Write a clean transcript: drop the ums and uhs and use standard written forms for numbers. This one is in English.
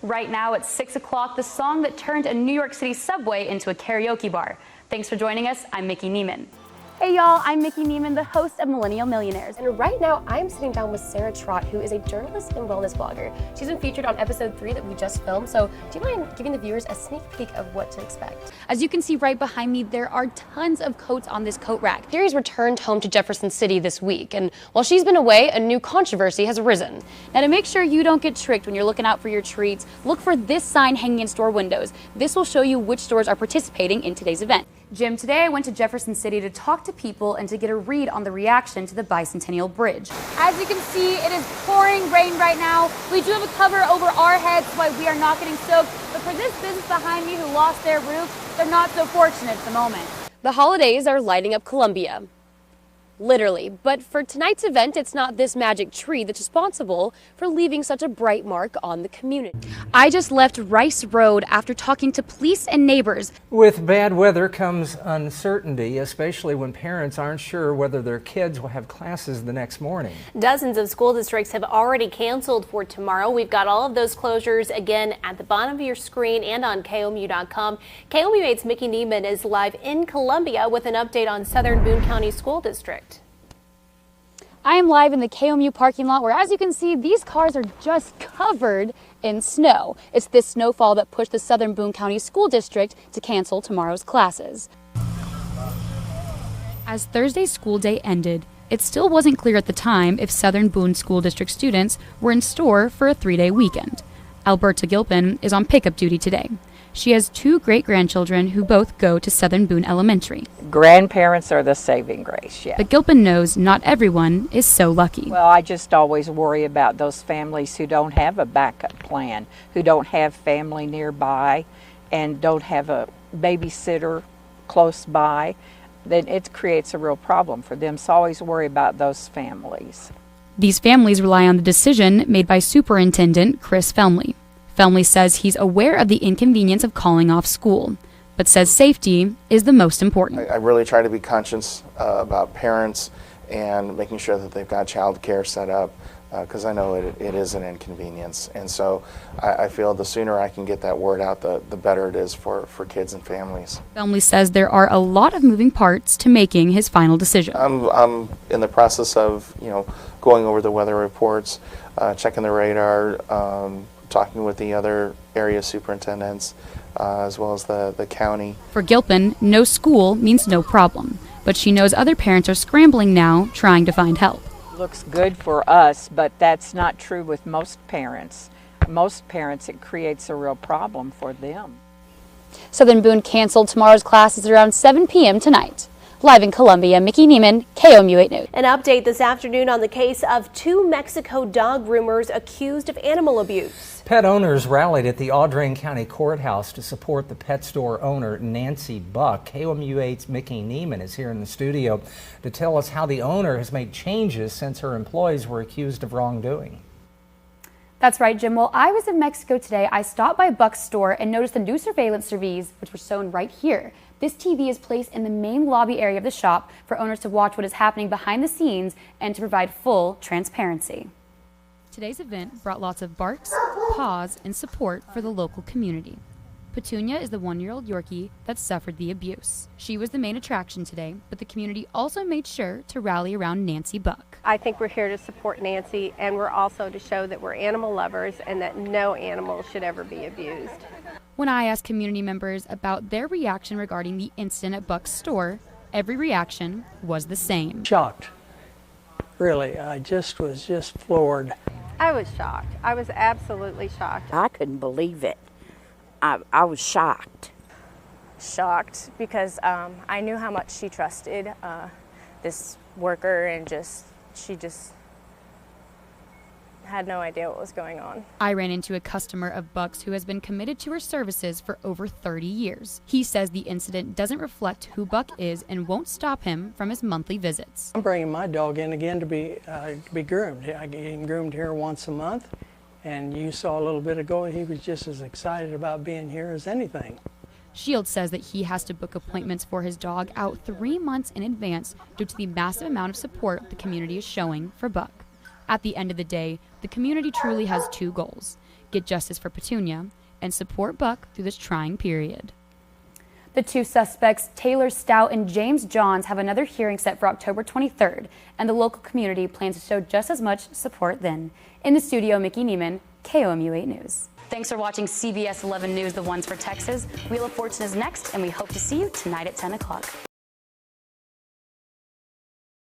Right now at 6 o'clock, the song that turned a New York City subway into a karaoke bar. Thanks for joining us. I'm Micki Neiman. Hey y'all, I'm Micki Neiman, the host of Millennial Millionaires. And right now, I'm sitting down with Sarah Trott, who is a journalist and wellness blogger. She's been featured on episode 3 that we just filmed, so do you mind giving the viewers a sneak peek of what to expect? As you can see right behind me, there are tons of coats on this coat rack. Sherry's returned home to Jefferson City this week, and while she's been away, a new controversy has arisen. Now, to make sure you don't get tricked when you're looking out for your treats, look for this sign hanging in store windows. This will show you which stores are participating in today's event. Jim, today I went to Jefferson City to talk to people and to get a read on the reaction to the Bicentennial Bridge. As you can see, it is pouring rain right now. We do have a cover over our heads, so we are not getting soaked. But for this business behind me who lost their roof, they're not so fortunate at the moment. The holidays are lighting up Columbia. Literally. But for tonight's event, it's not this magic tree that's responsible for leaving such a bright mark on the community. I just left Rice Road after talking to police and neighbors. With bad weather comes uncertainty, especially when parents aren't sure whether their kids will have classes the next morning. Dozens of school districts have already canceled for tomorrow. We've got all of those closures again at the bottom of your screen and on KOMU.com. KOMU 8's Micki Neiman is live in Columbia with an update on Southern Boone County School District. I am live in the KOMU parking lot where, as you can see, these cars are just covered in snow. It's this snowfall that pushed the Southern Boone County School District to cancel tomorrow's classes. As Thursday's school day ended, it still wasn't clear at the time if Southern Boone School District students were in store for a 3-day weekend. Alberta Gilpin is on pickup duty today. She has 2 great-grandchildren who both go to Southern Boone Elementary. Grandparents are the saving grace, yeah. But Gilpin knows not everyone is so lucky. Well, I just always worry about those families who don't have a backup plan, who don't have family nearby and don't have a babysitter close by. Then it creates a real problem for them. So I always worry about those families. These families rely on the decision made by Superintendent Chris Felmley. Felmley says he's aware of the inconvenience of calling off school, but says safety is the most important. I really try to be conscious about parents and making sure that they've got child care set up because I know it is an inconvenience. And so I feel the sooner I can get that word out, the better it is for kids and families. Felmley says there are a lot of moving parts to making his final decision. I'm in the process of going over the weather reports, checking the radar, talking with the other area superintendents, as well as the county. For Gilpin, no school means no problem, but she knows other parents are scrambling now, trying to find help. Looks good for us, but that's not true with most parents. Most parents, it creates a real problem for them. Southern Boone canceled tomorrow's classes around 7 p.m. tonight. Live in Columbia, Micki Neiman, KOMU 8 News. An update this afternoon on the case of 2 Mexico dog groomers accused of animal abuse. Pet owners rallied at the Audrain County Courthouse to support the pet store owner, Nancy Buck. KOMU 8's Micki Neiman is here in the studio to tell us how the owner has made changes since her employees were accused of wrongdoing. That's right, Jim. While I was in Mexico today, I stopped by Buck's store and noticed the new surveillance TVs, which were shown right here. This TV is placed in the main lobby area of the shop for owners to watch what is happening behind the scenes and to provide full transparency. Today's event brought lots of barks, paws, and support for the local community. Petunia is the 1-year-old Yorkie that suffered the abuse. She was the main attraction today, but the community also made sure to rally around Nancy Buck. I think we're here to support Nancy, and we're also to show that we're animal lovers and that no animal should ever be abused. When I asked community members about their reaction regarding the incident at Buck's store, every reaction was the same. Shocked. Really, I was just floored. I was shocked. I was absolutely shocked. I couldn't believe it. I was shocked. Shocked because I knew how much she trusted this worker, and she just had no idea what was going on. I ran into a customer of Buck's who has been committed to her services for over 30 years. He says the incident doesn't reflect who Buck is and won't stop him from his monthly visits. I'm bringing my dog in again to be groomed. I get him groomed here once a month, and you saw a little bit ago he was just as excited about being here as anything. Shields says that he has to book appointments for his dog out 3 months in advance due to the massive amount of support the community is showing for Buck. At the end of the day, the community truly has 2 goals: get justice for Petunia, and support Buck through this trying period. The two suspects, Taylor Stout and James Johns, have another hearing set for October 23rd, and the local community plans to show just as much support then. In the studio, Micki Neiman, KOMU 8 News. Thanks for watching CBS 11 News, the ones for Texas. Wheel of Fortune is next, and we hope to see you tonight at 10 o'clock.